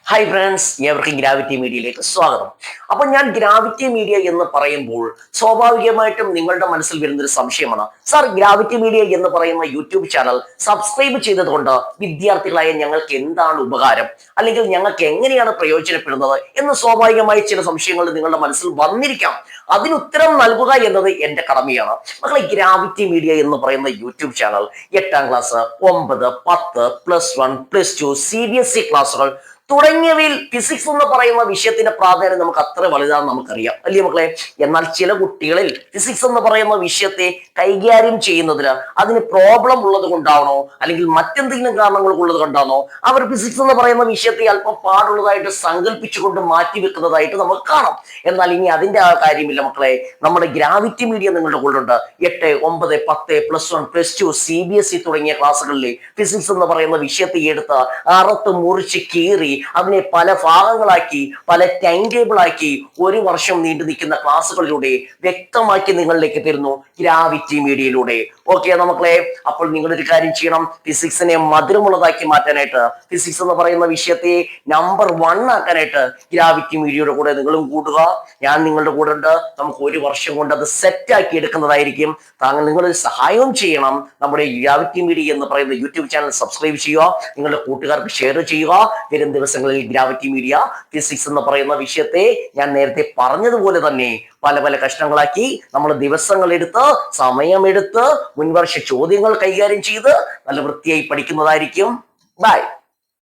Hi friends, ഏവർക്കും gravity മീഡിയയിലേക്ക് സ്വാഗതം. അപ്പൊ ഞാൻ ഗ്രാവിറ്റി മീഡിയ എന്ന് പറയുമ്പോൾ സ്വാഭാവികമായിട്ടും നിങ്ങളുടെ മനസ്സിൽ വരുന്നൊരു സംശയമാണ്, സാർ ഗ്രാവിറ്റി മീഡിയ എന്ന് പറയുന്ന യൂട്യൂബ് ചാനൽ സബ്സ്ക്രൈബ് ചെയ്തതുകൊണ്ട് വിദ്യാർത്ഥികളായ ഞങ്ങൾക്ക് എന്താണ് ഉപകാരം, അല്ലെങ്കിൽ ഞങ്ങൾക്ക് എങ്ങനെയാണ് പ്രയോജനപ്പെടുന്നത് എന്ന് സ്വാഭാവികമായി ചില സംശയങ്ങൾ നിങ്ങളുടെ മനസ്സിൽ വന്നിരിക്കാം. അതിനുത്തരം നൽകുക എന്നത് എന്റെ കടമയാണ്. മക്കളെ, ഗ്രാവിറ്റി മീഡിയ എന്ന് പറയുന്ന യൂട്യൂബ് ചാനൽ 8ാം ക്ലാസ്, 9, 10, +1, +2, CBSE ക്ലാസ്സുകൾ തുടങ്ങിയവയിൽ ഫിസിക്സ് എന്ന് പറയുന്ന വിഷയത്തിന്റെ പ്രാധാന്യം നമുക്ക് അത്ര വലുതാണെന്ന് നമുക്കറിയാം, അല്ലേ മക്കളെ? എന്നാൽ ചില കുട്ടികളിൽ ഫിസിക്സ് എന്ന് പറയുന്ന വിഷയത്തെ കൈകാര്യം ചെയ്യുന്നതിന് അതിന് പ്രോബ്ലം ഉള്ളത് കൊണ്ടാണോ, അല്ലെങ്കിൽ മറ്റെന്തെങ്കിലും കാരണങ്ങൾ ഉള്ളത് കൊണ്ടാണോ അവർ ഫിസിക്സ് എന്ന് പറയുന്ന വിഷയത്തെ അല്പം പാടുള്ളതായിട്ട് സങ്കല്പിച്ചുകൊണ്ട് മാറ്റിവെക്കുന്നതായിട്ട് നമുക്ക് കാണാം. എന്നാൽ ഇനി അതിന്റെ ആ കാര്യമില്ല മക്കളെ. നമ്മുടെ ഗ്രാവിറ്റി മീഡിയ നിങ്ങളുടെ കൂടെ ഉണ്ട്. 8, 9, 10, +1, +2, CBSE തുടങ്ങിയ ക്ലാസ്സുകളിൽ ഫിസിക്സ് എന്ന് പറയുന്ന വിഷയത്തെ എടുത്ത് അറുത്ത് മുറിച്ച് കീറി അതിനെ പല ഭാഗങ്ങളാക്കി, പല ടൈം ടേബിൾ ആക്കി 1 വർഷം നീണ്ടു നിൽക്കുന്ന ക്ലാസ്സുകളിലൂടെ വ്യക്തമാക്കി നിങ്ങളിലേക്ക് തരുന്നു ഗ്രാവിറ്റി മീഡിയയിലൂടെ. ഓക്കെ മക്കളെ, അപ്പോൾ നിങ്ങളൊരു കാര്യം ചെയ്യണം. ഫിസിക്സിനെ മധുരമുള്ളതാക്കി മാറ്റാനായിട്ട്, ഫിസിക്സ് എന്ന് പറയുന്ന വിഷയത്തെ നമ്പർ 1 ആക്കാനായിട്ട് ഗ്രാവിറ്റി മീഡിയയുടെ കൂടെ നിങ്ങളും കൂടുക. ഞാൻ നിങ്ങളുടെ കൂടെ ഉണ്ട്. നമുക്ക് 1 വർഷം കൊണ്ട് അത് സെറ്റ് ആക്കി എടുക്കുന്നതായിരിക്കും. താങ്കൾ നിങ്ങളൊരു സഹായവും ചെയ്യണം. നമ്മുടെ ഗ്രാവിറ്റി മീഡിയ എന്ന് പറയുന്ന യൂട്യൂബ് ചാനൽ സബ്സ്ക്രൈബ് ചെയ്യുക, നിങ്ങളുടെ കൂട്ടുകാർക്ക് ഷെയർ ചെയ്യുക. വരും ദിവസങ്ങളിൽ ഗ്രാവിറ്റി മീഡിയ ഫിസിക്സ് എന്ന് പറയുന്ന വിഷയത്തെ ഞാൻ നേരത്തെ പറഞ്ഞതുപോലെ തന്നെ പല പല കഷ്ണങ്ങളാക്കി നമ്മൾ ദിവസങ്ങളെടുത്ത്, സമയമെടുത്ത്, മുൻവർഷ ചോദ്യങ്ങൾ കൈകാര്യം ചെയ്ത് നല്ല വൃത്തിയായി പഠിക്കുന്നതായിരിക്കും. ബൈ.